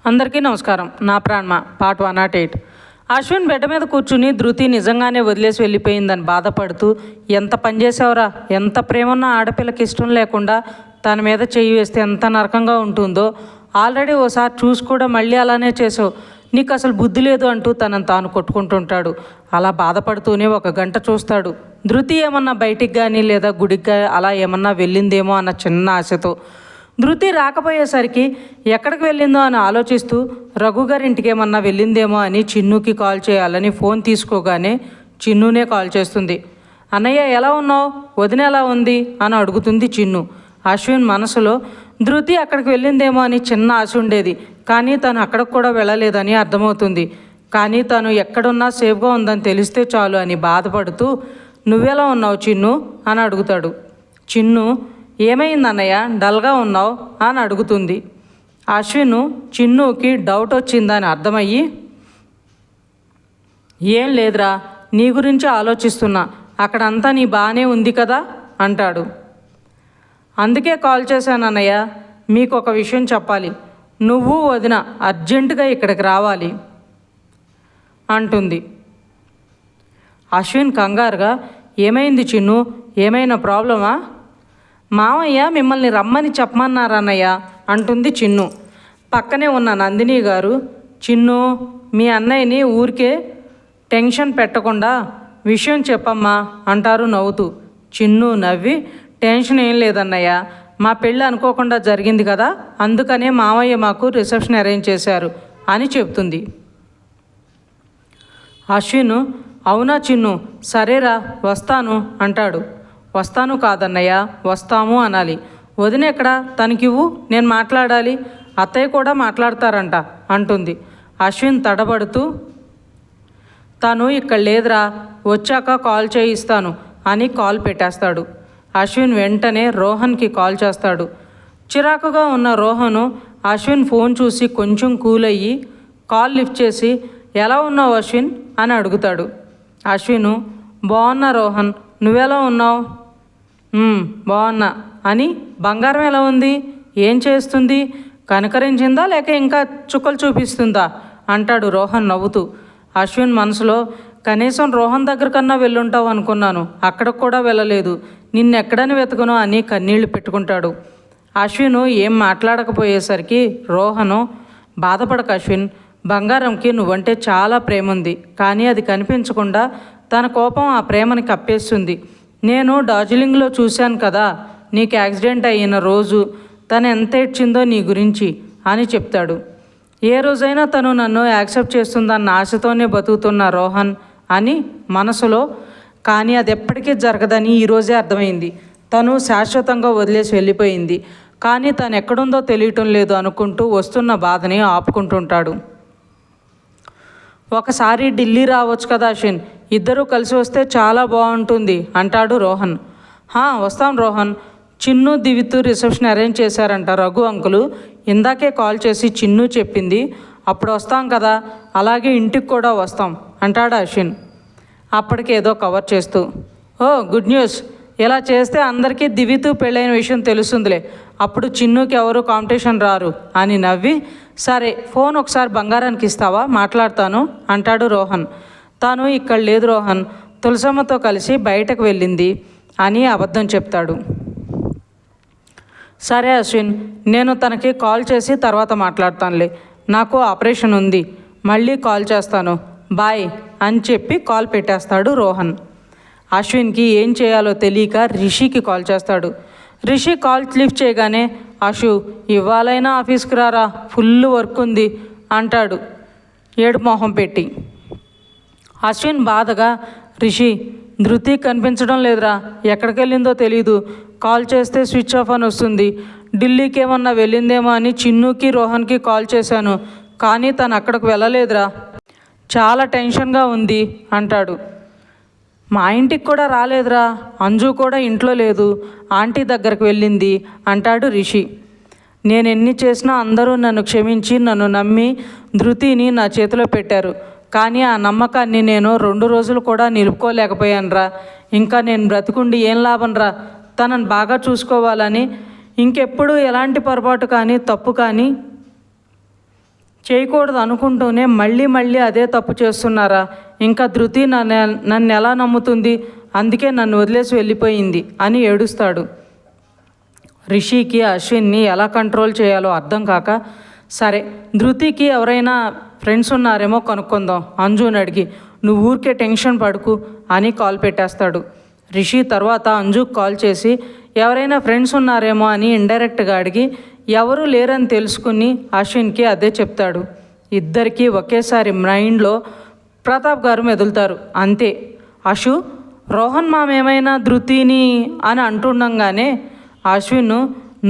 అందరికీ నమస్కారం. నా ప్రాణమ పార్ట్ 108. అశ్విన్ బెడ్ మీద కూర్చుని ధృతి నిజంగానే వదిలేసి వెళ్ళిపోయిందని బాధపడుతూ, ఎంత పనిచేసావురా, ఎంత ప్రేమన్న ఆడపిల్లకి ఇష్టం లేకుండా తన మీద చెయ్యి వేస్తే ఎంత నరకంగా ఉంటుందో, ఆల్రెడీ ఓసారి చూసి కూడా మళ్ళీ అలానే చేసావు, నీకు అసలు బుద్ధి లేదు అంటూ తనను తాను కొట్టుకుంటుంటాడు. అలా బాధపడుతూనే 1 గంట చూస్తాడు. ధృతి ఏమన్నా బయటికి కానీ లేదా గుడికి అలా ఏమన్నా వెళ్ళిందేమో అన్న చిన్న ఆశతో. ధృతి రాకపోయేసరికి ఎక్కడికి వెళ్ళిందో అని ఆలోచిస్తూ రఘు గారి ఇంటికి ఏమన్నా వెళ్ళిందేమో అని చిన్నుకి కాల్ చేయాలని ఫోన్ తీసుకోగానే చిన్నునే కాల్ చేస్తుంది. అన్నయ్య ఎలా ఉన్నావు, వదిన ఎలా ఉంది అని అడుగుతుంది చిన్ను. అశ్విన్ మనసులో ధృతి అక్కడికి వెళ్ళిందేమో అని చిన్న ఆశ ఉండేది, కానీ తను అక్కడికి కూడా వెళ్ళలేదని అర్థమవుతుంది. కానీ తను ఎక్కడున్నా సేఫ్గా ఉందని తెలిస్తే చాలు అని బాధపడుతూ, నువ్వెలా ఉన్నావు చిన్ను అని అడుగుతాడు. చిన్ను, ఏమైంది అన్నయ్య, డల్గా ఉన్నావు అని అడుగుతుంది. అశ్విన్ చిన్నుకి డౌట్ వచ్చిందని అర్థమయ్యి, ఏం లేదురా, నీ గురించి ఆలోచిస్తున్నా, అక్కడంతా నీ బాగానే ఉంది కదా అంటాడు. అందుకే కాల్ చేశాను అన్నయ్య, మీకు ఒక విషయం చెప్పాలి, నువ్వు వదిన అర్జెంటుగా ఇక్కడికి రావాలి అంటుంది. అశ్విన్ కంగారుగా, ఏమైంది చిన్ను, ఏమైనా ప్రాబ్లమా? మామయ్య మిమ్మల్ని రమ్మని చెప్పమన్నారన్నయ్య అంటుంది చిన్ను. పక్కనే ఉన్న నందిని గారు, చిన్ను మీ అన్నయ్యని ఊరికే టెన్షన్ పెట్టకుండా విషయం చెప్పమ్మా అంటారు నవ్వుతూ. చిన్ను నవ్వి, టెన్షన్ ఏం లేదన్నయ్య, మా పెళ్ళి అనుకోకుండా జరిగింది కదా, అందుకనే మామయ్య మాకు రిసెప్షన్ అరేంజ్ చేశారు అని చెప్తుంది. అశ్విన్, అవునా చిన్ను, సరేరా వస్తాను అంటాడు. వస్తాను కాదన్నయ్య, వస్తాము అనాలి. వదిన ఎక్కడ, తనకివ్వు, నేను మాట్లాడాలి, అత్తయ్య కూడా మాట్లాడతారంట అంటుంది. అశ్విన్ తడబడుతూ, తను ఇక్కడ లేదురా, వచ్చాక కాల్ చేయిస్తాను అని కాల్ పెట్టేస్తాడు. అశ్విన్ వెంటనే రోహన్కి కాల్ చేస్తాడు. చిరాకుగా ఉన్న రోహను అశ్విన్ ఫోన్ చూసి కొంచెం కూల్ అయ్యి కాల్ లిఫ్ట్ చేసి, ఎలా ఉన్నావు అశ్విన్ అని అడుగుతాడు. అశ్విన్, బాగున్నా రోహన్, నువ్వెలా ఉన్నావు? బాగున్నా అని. బంగారం ఎలా ఉంది, ఏం చేస్తుంది, కనకరించిందా లేక ఇంకా చుక్కలు చూపిస్తుందా అంటాడు రోహన్ నవ్వుతూ. అశ్విన్ మనసులో, కనీసం రోహన్ దగ్గర కన్నా వెళ్ళుంటావు అనుకున్నాను, అక్కడికి కూడా వెళ్ళలేదు, నిన్నెక్కడని వెతకను అని కన్నీళ్లు పెట్టుకుంటాడు. అశ్విన్ ఏం మాట్లాడకపోయేసరికి రోహను, బాధపడక అశ్విన్, బంగారంకి నువ్వంటే చాలా ప్రేమ ఉంది, కానీ అది కనిపించకుండా తన కోపం ఆ ప్రేమని కప్పేస్తుంది. నేను డార్జిలింగ్లో చూశాను కదా, నీకు యాక్సిడెంట్ అయిన రోజు తను ఎంత ఏడ్చిందో నీ గురించి అని చెప్తాడు. ఏ రోజైనా తను నన్ను యాక్సెప్ట్ చేస్తుందన్న ఆశతోనే బతుకుతున్న రోహన్ అని మనసులో, కానీ అది ఎప్పటికీ జరగదని ఈరోజే అర్థమైంది. తను శాశ్వతంగా వదిలేసి వెళ్ళిపోయింది, కానీ తను ఎక్కడుందో తెలియటం లేదు అనుకుంటూ వస్తున్న బాధని ఆపుకుంటుంటాడు. ఒకసారి ఢిల్లీ రావచ్చు కదా అశ్విన్, ఇద్దరూ కలిసి వస్తే చాలా బాగుంటుంది అంటాడు రోహన్. వస్తాం రోహన్, చిన్ను దివితూ రిసెప్షన్ అరేంజ్ చేశారంట రఘు అంకులు, ఇందాకే కాల్ చేసి చిన్ను చెప్పింది, అప్పుడు వస్తాం కదా, అలాగే ఇంటికి కూడా వస్తాం అంటాడు అశ్విన్ అప్పటికేదో కవర్ చేస్తూ. గుడ్ న్యూస్, ఇలా చేస్తే అందరికీ దివితూ పెళ్ళైన విషయం తెలుస్తుందిలే, అప్పుడు చిన్నుకి ఎవరు కాంపిటీషన్ రారు అని నవ్వి, సరే ఫోన్ ఒకసారి బంగారానికి ఇస్తావా, మాట్లాడతాను అంటాడు రోహన్. తాను ఇక్కడ లేదు రోహన్, తులసమ్మతో కలిసి బయటకు వెళ్ళింది అని అబద్ధం చెప్తాడు. సరే అశ్విన్, నేను తనకి కాల్ చేసి తర్వాత మాట్లాడతానులే, నాకు ఆపరేషన్ ఉంది, మళ్ళీ కాల్ చేస్తాను, బాయ్ అని చెప్పి కాల్ పెట్టేస్తాడు రోహన్. అశ్విన్కి ఏం చేయాలో తెలియక రిషికి కాల్ చేస్తాడు. రిషి కాల్ లిఫ్ట్ చేయగానే, అశు ఇవాళైనా ఆఫీస్కి రారా, ఫుల్ వర్క్ ఉంది అంటాడు ఏడు మొహం పెట్టి. అశ్విన్ బాధగా, రిషి ధృతి కనిపించడం లేదురా, ఎక్కడికి వెళ్ళిందో తెలీదు, కాల్ చేస్తే స్విచ్ ఆఫ్ అని వస్తుంది, ఢిల్లీకి ఏమన్నా వెళ్ళిందేమో అని చిన్నుకి రోహన్కి కాల్ చేశాను, కానీ తను అక్కడికి వెళ్ళలేదురా, చాలా టెన్షన్గా ఉంది అంటాడు. మా ఇంటికి కూడా రాలేదురా, అంజు కూడా ఇంట్లో లేదు, ఆంటీ దగ్గరకు వెళ్ళింది అంటాడు రిషి. నేను ఎన్ని చేసినా అందరూ నన్ను క్షమించి నన్ను నమ్మి ధృతిని నా చేతిలో పెట్టారు, కానీ ఆ నమ్మకాన్ని నేను 2 రోజులు కూడా నిలుపుకోలేకపోయానురా, ఇంకా నేను బ్రతికుండి ఏం లాభంరా, తనను బాగా చూసుకోవాలని ఇంకెప్పుడు ఎలాంటి పొరపాటు కానీ తప్పు కానీ చేయకూడదు అనుకుంటూనే మళ్ళీ మళ్ళీ అదే తప్పు చేస్తున్నారా? ఇంకా ధృతి నన్ను ఎలా నమ్ముతుంది? అందుకే నన్ను వదిలేసి వెళ్ళిపోయింది అని ఏడుస్తాడు. రిషికి అశ్విన్ని ఎలా కంట్రోల్ చేయాలో అర్థం కాక, సరే ధృతికి ఎవరైనా ఫ్రెండ్స్ ఉన్నారేమో కనుక్కుందాం అంజుని అడిగి, నువ్వు ఊరికే టెన్షన్ పడుకు అని కాల్ పెట్టేస్తాడు. రిషి తర్వాత అంజుకు కాల్ చేసి ఎవరైనా ఫ్రెండ్స్ ఉన్నారేమో అని ఇండైరెక్ట్గా అడిగి ఎవరూ లేరని తెలుసుకుని అశ్విన్కి అదే చెప్తాడు. ఇద్దరికీ ఒకేసారి మైండ్లో ప్రతాప్ గారు మెదులుతారు. అంతే. అశు, రోహన్ మామేమైనా ధృతిని అని అంటుండగానే అశ్విన్,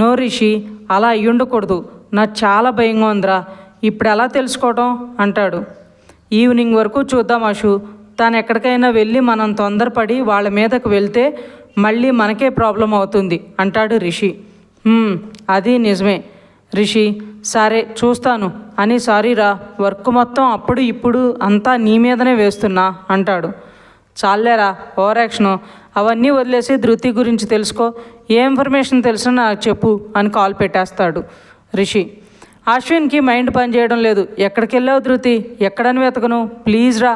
నో రిషి, అలా అయ్యుండకూడదు, నాకు చాలా భయంగా ఉందిరా, ఇప్పుడు ఎలా తెలుసుకోవటం అంటాడు. ఈవినింగ్ వరకు చూద్దాం అశు, తను ఎక్కడికైనా వెళ్ళి మనం తొందరపడి వాళ్ళ మీదకు వెళ్తే మళ్ళీ మనకే ప్రాబ్లం అవుతుంది అంటాడు రిషి. అది నిజమే రిషి, సరే చూస్తాను అని, సారీరా వర్క్ మొత్తం అప్పుడు ఇప్పుడు అంతా నీ మీదనే వేస్తున్నా అంటాడు. చాలేరా ఓవర్ యాక్షను, అవన్నీ వదిలేసి ధృతి గురించి తెలుసుకో, ఏ ఇన్ఫర్మేషన్ తెలిసినా నాకు చెప్పు అని కాల్ పెట్టేస్తాడు రిషి. అశ్విన్కి మైండ్ పనిచేయడం లేదు. ఎక్కడికి వెళ్ళావు ధృతి, ఎక్కడని వెతకను, ప్లీజ్ రా,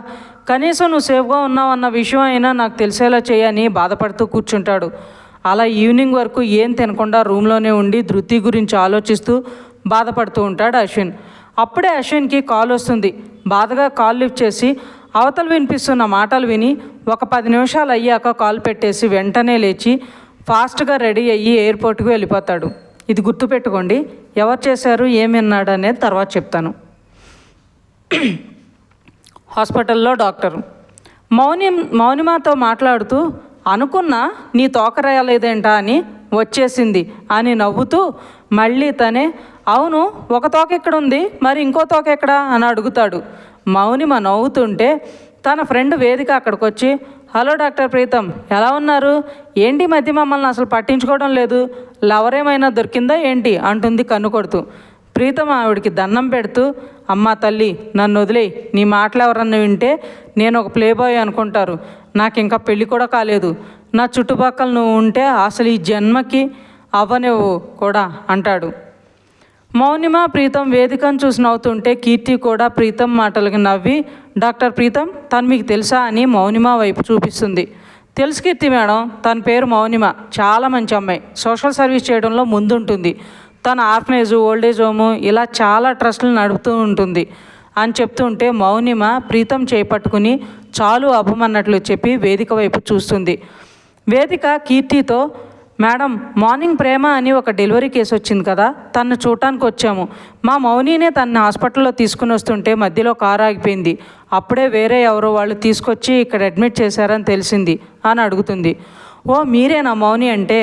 కనీసం నువ్వు సేఫ్గా ఉన్నావన్న విషయం అయినా నాకు తెలిసేలా చేయని బాధపడుతూ కూర్చుంటాడు. అలా ఈవినింగ్ వరకు ఏం తినకుండా రూమ్లోనే ఉండి ధృతి గురించి ఆలోచిస్తూ బాధపడుతూ ఉంటాడు అశ్విన్. అప్పుడే అశ్విన్కి కాల్ వస్తుంది. బాధగా కాల్ లిఫ్ట్ చేసి అవతల వినిపిస్తున్న మాటలు విని ఒక 10 నిమిషాలు అయ్యాక కాల్ పెట్టేసి వెంటనే లేచి ఫాస్ట్గా రెడీ అయ్యి ఎయిర్పోర్ట్కి వెళ్ళిపోతాడు. ఇది గుర్తుపెట్టుకోండి, ఎవరు చేశారు ఏమి అన్నాడు అనేది తర్వాత చెప్తాను. హాస్పిటల్లో డాక్టర్ మౌనిమతో మాట్లాడుతూ, అనుకున్నా నీ తోక రాయలేదేంటా అని వచ్చేసింది అని నవ్వుతూ మళ్ళీ తనే, అవును ఒక తోక ఎక్కడ ఉంది, మరి ఇంకో తోక ఎక్కడా అని అడుగుతాడు. మౌనిమ నవ్వుతుంటే తన ఫ్రెండ్ వేదిక అక్కడికి వచ్చి, హలో డాక్టర్ ప్రీతం, ఎలా ఉన్నారు? ఏంటి మధ్య మమ్మల్ని అసలు పట్టించుకోవడం లేదు, లవర్ ఏమైనా దొరికిందా ఏంటి అంటుంది కన్ను కొడుతూ. ప్రీతం ఆవిడికి దండం పెడుతూ, అమ్మా తల్లి నన్ను వదిలేయి, నీ మాటలు ఎవరన్నా వింటే నేను ఒక ప్లేబాయ్ అనుకుంటారు, నాకు ఇంకా పెళ్ళి కూడా కాలేదు, నా చుట్టుపక్కల నువ్వు ఉంటే అసలు ఈ జన్మకి అవ్వనివ్వు కూడా అంటాడు. మౌనిమ ప్రీతం వేదికను చూసి నవ్వుతుంటే కీర్తి కూడా ప్రీతం మాటలకి నవ్వి, డాక్టర్ ప్రీతం తను మీకు తెలుసా అని మౌనిమ వైపు చూపిస్తుంది. తెలుసు కీర్తి మేడం, తన పేరు మౌనిమ, చాలా మంచి అమ్మాయి, సోషల్ సర్వీస్ చేయడంలో ముందుంటుంది, తన ఆర్ఫనేజ్ ఓల్డేజ్ హోము ఇలా చాలా ట్రస్టులు నడుపుతూ ఉంటుంది అని చెప్తుంటే మౌనిమ ప్రీతం చేపట్టుకుని చాలు అభమన్నట్లు చెప్పి వేదిక వైపు చూస్తుంది. వేదిక కీర్తితో, మేడం మార్నింగ్ ప్రేమ అని ఒక డెలివరీ కేసు వచ్చింది కదా, తను చూడటానికి వచ్చాము, మా మౌనినే తనని హాస్పిటల్లో తీసుకుని వస్తుంటే మధ్యలో కారు ఆగిపోయింది, అప్పుడే వేరే ఎవరో వాళ్ళు తీసుకొచ్చి ఇక్కడ అడ్మిట్ చేశారని తెలిసింది అని అడుగుతుంది. ఓ మీరేనా మౌని అంటే,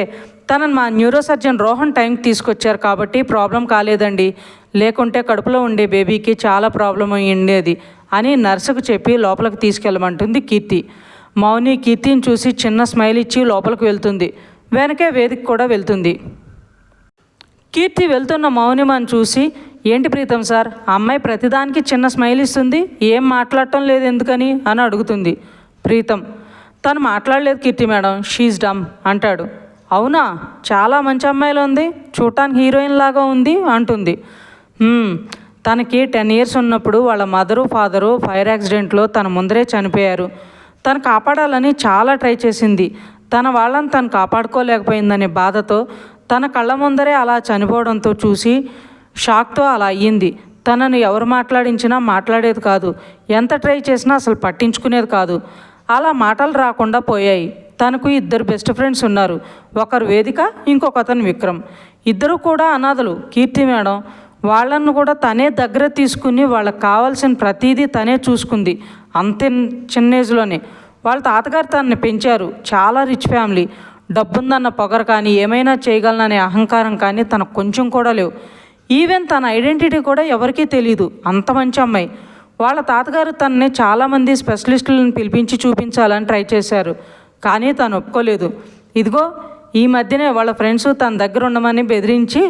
తనని మా న్యూరోసర్జన్ రోహన్ టైంకి తీసుకొచ్చారు కాబట్టి ప్రాబ్లం కాలేదండి, లేకుంటే కడుపులో ఉండే బేబీకి చాలా ప్రాబ్లం అయ్యి ఉండేది అని నర్సుకు చెప్పి లోపలికి తీసుకెళ్ళమంటుంది కీర్తి. మౌని కీర్తిని చూసి చిన్న స్మైల్ ఇచ్చి లోపలికి వెళ్తుంది. వెనకే వేదిక కూడా వెళ్తుంది. కీర్తి వెళ్తున్న మౌనిమని చూసి, ఏంటి ప్రీతం సార్, అమ్మాయి ప్రతిదానికి చిన్న స్మైల్ ఇస్తుంది, ఏం మాట్లాడటం లేదు ఎందుకని అని అడుగుతుంది. ప్రీతం, తను మాట్లాడలేదు కీర్తి మేడం, షీజ్ డమ్ అంటాడు. అవునా, చాలా మంచి అమ్మాయిలో ఉంది, చూడటానికి హీరోయిన్ లాగా ఉంది అంటుంది. తనకి 10 years ఉన్నప్పుడు వాళ్ళ మదరు ఫాదరు ఫైర్ యాక్సిడెంట్లో తన ముందరే చనిపోయారు. తను కాపాడాలని చాలా ట్రై చేసింది, తన వాళ్ళని తను కాపాడుకోలేకపోయిందనే బాధతో తన కళ్ళ ముందరే అలా చనిపోవడంతో చూసి షాక్తో అలా అయ్యింది. తనను ఎవరు మాట్లాడించినా మాట్లాడేది కాదు, ఎంత ట్రై చేసినా అసలు పట్టించుకునేది కాదు. అలా మాటలు రాకుండా పోయాయి. తనకు 2 బెస్ట్ ఫ్రెండ్స్ ఉన్నారు, ఒకరు వేదిక, ఇంకొక అతను విక్రమ్. ఇద్దరు కూడా అనాథలు కీర్తి మేడం. వాళ్ళను కూడా తనే దగ్గర తీసుకుని వాళ్ళకి కావాల్సిన ప్రతీదీ తనే చూసుకుంది, అంతే చిన్న ఏజ్లోనే. వాళ్ళ తాతగారు తనని పెంచారు, చాలా రిచ్ ఫ్యామిలీ, డబ్బుందన్న పొగరు కానీ ఏమైనా చేయగలననే అహంకారం కానీ తనకు కొంచెం కూడా లేవు. ఈవెన్ తన ఐడెంటిటీ కూడా ఎవరికీ తెలియదు, అంత మంచి అమ్మాయి. వాళ్ళ తాతగారు తనని చాలామంది స్పెషలిస్టులను పిలిపించి చూపించాలని ట్రై చేశారు, కానీ తను ఒప్పుకోలేదు. ఇదిగో ఈ మధ్యనే వాళ్ళ ఫ్రెండ్స్ తన దగ్గర ఉండమని బెదిరించి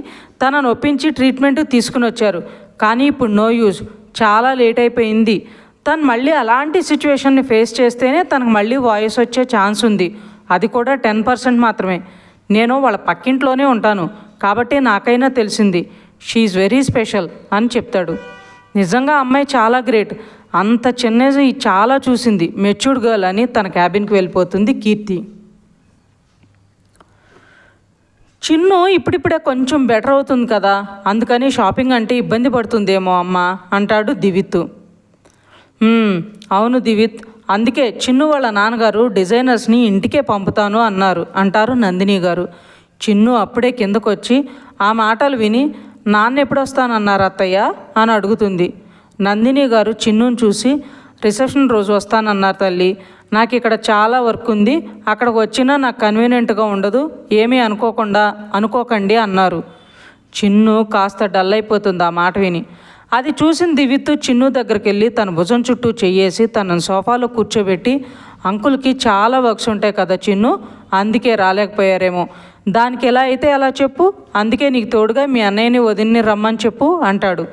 తనను ఒప్పించి ట్రీట్మెంట్ తీసుకుని వచ్చారు, కానీ ఇప్పుడు నో యూజ్, చాలా లేట్ అయిపోయింది. తను మళ్ళీ అలాంటి సిచ్యువేషన్ని ఫేస్ చేస్తేనే తనకు మళ్ళీ వాయిస్ వచ్చే ఛాన్స్ ఉంది, అది కూడా 10% మాత్రమే. నేను వాళ్ళ పక్కింట్లోనే ఉంటాను కాబట్టి నాకైనా తెలిసింది, షీఈ్ వెరీ స్పెషల్ అని చెప్తాడు. నిజంగా అమ్మాయి చాలా గ్రేట్, అంత చిన్న ఏజ్ చాలా చూసింది, మెచ్యూర్డ్ గర్ల్ అని తన క్యాబిన్కి వెళ్ళిపోతుంది కీర్తి. చిన్ను ఇప్పుడిప్పుడే కొంచెం బెటర్ అవుతుంది కదా, అందుకని షాపింగ్ అంటే ఇబ్బంది పడుతుందేమో అమ్మ అంటాడు దివిత్. అవును దివిత్, అందుకే చిన్ను వాళ్ళ నాన్నగారు డిజైనర్స్ని ఇంటికే పంపుతాను అంటారు నందిని గారు. చిన్ను అప్పుడే కిందకొచ్చి ఆ మాటలు విని నాన్న ఎప్పుడు వస్తానన్నారు అత్తయ్య అని అడుగుతుంది. నందిని గారు చిన్నుని చూసి రిసెప్షన్ రోజు వస్తానన్నారు తల్లి, నాకు ఇక్కడ చాలా వర్క్ ఉంది, అక్కడికి వచ్చినా నాకు కన్వీనియంట్గా ఉండదు, ఏమీ అనుకోకండి అన్నారు. చిన్ను కాస్త డల్ అయిపోతుంది ఆ మాట విని. అది చూసిన దివిత్ చిన్ను దగ్గరికి వెళ్ళి తన భుజం చుట్టూ చెయ్యేసి తనను సోఫాలో కూర్చోబెట్టి, అంకుల్కి చాలా వర్క్స్ ఉంటాయి కదా చిన్ను, అందుకే రాలేకపోయారేమో, దానికి ఎలా అయితే అలా చెప్పు, అందుకే నీకు తోడుగా మీ అన్నయ్యని వదిన్ని రమ్మని చెప్పు అంటాడు.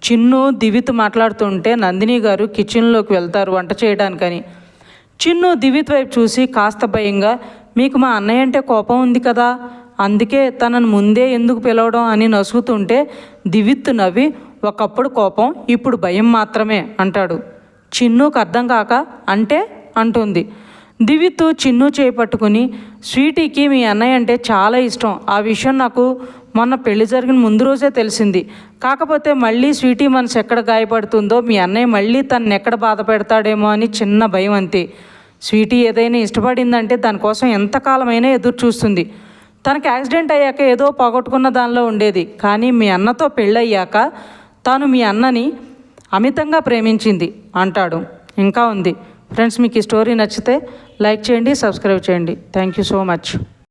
చిన్ను దివిత్ మాట్లాడుతుంటే నందిని గారు కిచెన్లోకి వెళ్తారు వంట చేయడానికని. చిన్ను దివిత్ వైపు చూసి కాస్త భయంగా, మీకు మా అన్నయ్య అంటే కోపం ఉంది కదా, అందుకే తనను ముందే ఎందుకు పిలవడం అని నసుగుతుంటే దివిత్ నవ్వి, ఒకప్పుడు కోపం ఇప్పుడు భయం మాత్రమే అంటాడు. చిన్నుకు అర్థం కాక అంటే అంటుంది. దివిత్ చిన్ను చేపట్టుకుని, స్వీటీకి మీ అన్నయ్య అంటే చాలా ఇష్టం, ఆ విషయం నాకు మొన్న పెళ్లి జరిగిన ముందు రోజే తెలిసింది, కాకపోతే మళ్ళీ స్వీటీ మనసు ఎక్కడ గాయపడుతుందో, మీ అన్నయ్య మళ్ళీ తనని ఎక్కడ బాధ పెడతాడేమో అని చిన్న భయం అంతే. స్వీటీ ఏదైనా ఇష్టపడిందంటే దానికోసం ఎంతకాలమైనా ఎదురు చూస్తుంది. తనకి యాక్సిడెంట్ అయ్యాక ఏదో పోగొట్టుకున్న దానిలో ఉండేది, కానీ మీ అన్నతో పెళ్ళయ్యాక తాను మీ అన్నని అమితంగా ప్రేమించింది అంటాడు. ఇంకా ఉంది ఫ్రెండ్స్, మీకు ఈ స్టోరీ నచ్చితే లైక్ చేయండి, సబ్స్క్రైబ్ చేయండి. Thank you so much.